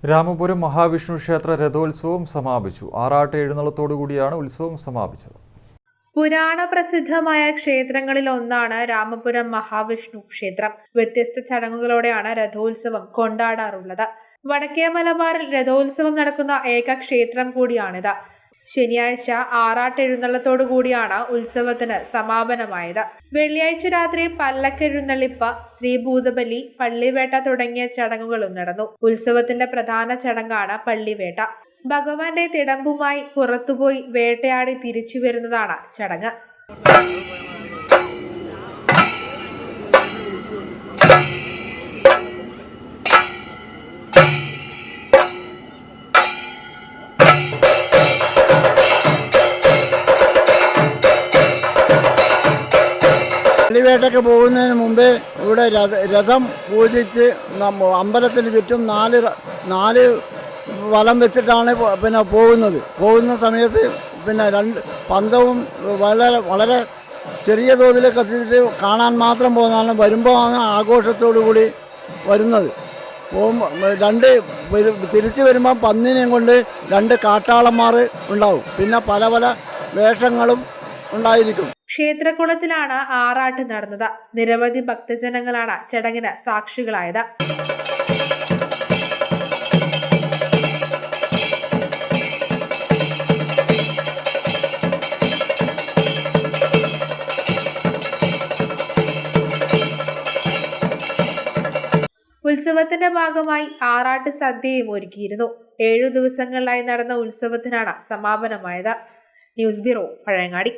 രാമപുരം മഹാവിഷ്ണു ക്ഷേത്ര രഥോത്സവം സമാപിച്ചു. ആറാട്ട് എഴുന്നള്ളത്തോടുകൂടിയാണ് ഉത്സവം സമാപിച്ചത്. പുരാണ പ്രസിദ്ധമായ ക്ഷേത്രങ്ങളിൽ ഒന്നാണ് രാമപുരം മഹാവിഷ്ണു ക്ഷേത്രം. വ്യത്യസ്ത ചടങ്ങുകളോടെയാണ് രഥോത്സവം കൊണ്ടാടാറുള്ളത്. വടക്കേ മലബാറിൽ രഥോത്സവം നടക്കുന്ന ഏക ക്ഷേത്രം കൂടിയാണിത്. ശനിയാഴ്ച ആറാട്ട് എഴുന്നള്ളത്തോടു കൂടിയാണ് ഉത്സവത്തിന് സമാപനമായത്. വെള്ളിയാഴ്ച രാത്രി പല്ലക്കെഴുന്നള്ളിപ്പ്, ശ്രീഭൂതബലി, പള്ളിവേട്ട തുടങ്ങിയ ചടങ്ങുകളും നടന്നു. ഉത്സവത്തിന്റെ പ്രധാന ചടങ്ങാണ് പള്ളിവേട്ട. ഭഗവാന്റെ തിടമ്പുമായി പുറത്തുപോയി വേട്ടയാടി തിരിച്ചു വരുന്നതാണ് ചടങ്ങ്. പള്ളിവേട്ടയ്ക്ക് പോകുന്നതിന് മുമ്പേ ഇവിടെ രഥം പൂജിച്ച് അമ്പലത്തിന് ചുറ്റും നാല് വലം വെച്ചിട്ടാണ് പോകുന്ന സമയത്ത് പന്തവും വളരെ ചെറിയ തോതിൽ കത്തിച്ചിട്ട് കാണാൻ മാത്രം പോകുന്നതാണ്. വരുമ്പോൾ ആണ് ആഘോഷത്തോടു കൂടി വരുന്നത്. തിരിച്ചു വരുമ്പോൾ പന്നിനെയും കൊണ്ട് 2 കാട്ടാളന്മാർ ഉണ്ടാവും. പിന്നെ പല വേഷങ്ങളും ഉണ്ടായിരിക്കും. ക്ഷേത്രകുളത്തിലാണ് ആറാട്ട് നടന്നത്. നിരവധി ഭക്തജനങ്ങളാണ് ചടങ്ങിന് സാക്ഷികളായത്. ഉത്സവത്തിന്റെ ഭാഗമായി ആറാട്ട് സദ്യയും ഒരുക്കിയിരുന്നു. 7 ദിവസങ്ങളിലായി നടന്ന ഉത്സവത്തിനാണ് സമാപനമായത്. News bureau, Pazhayangadi.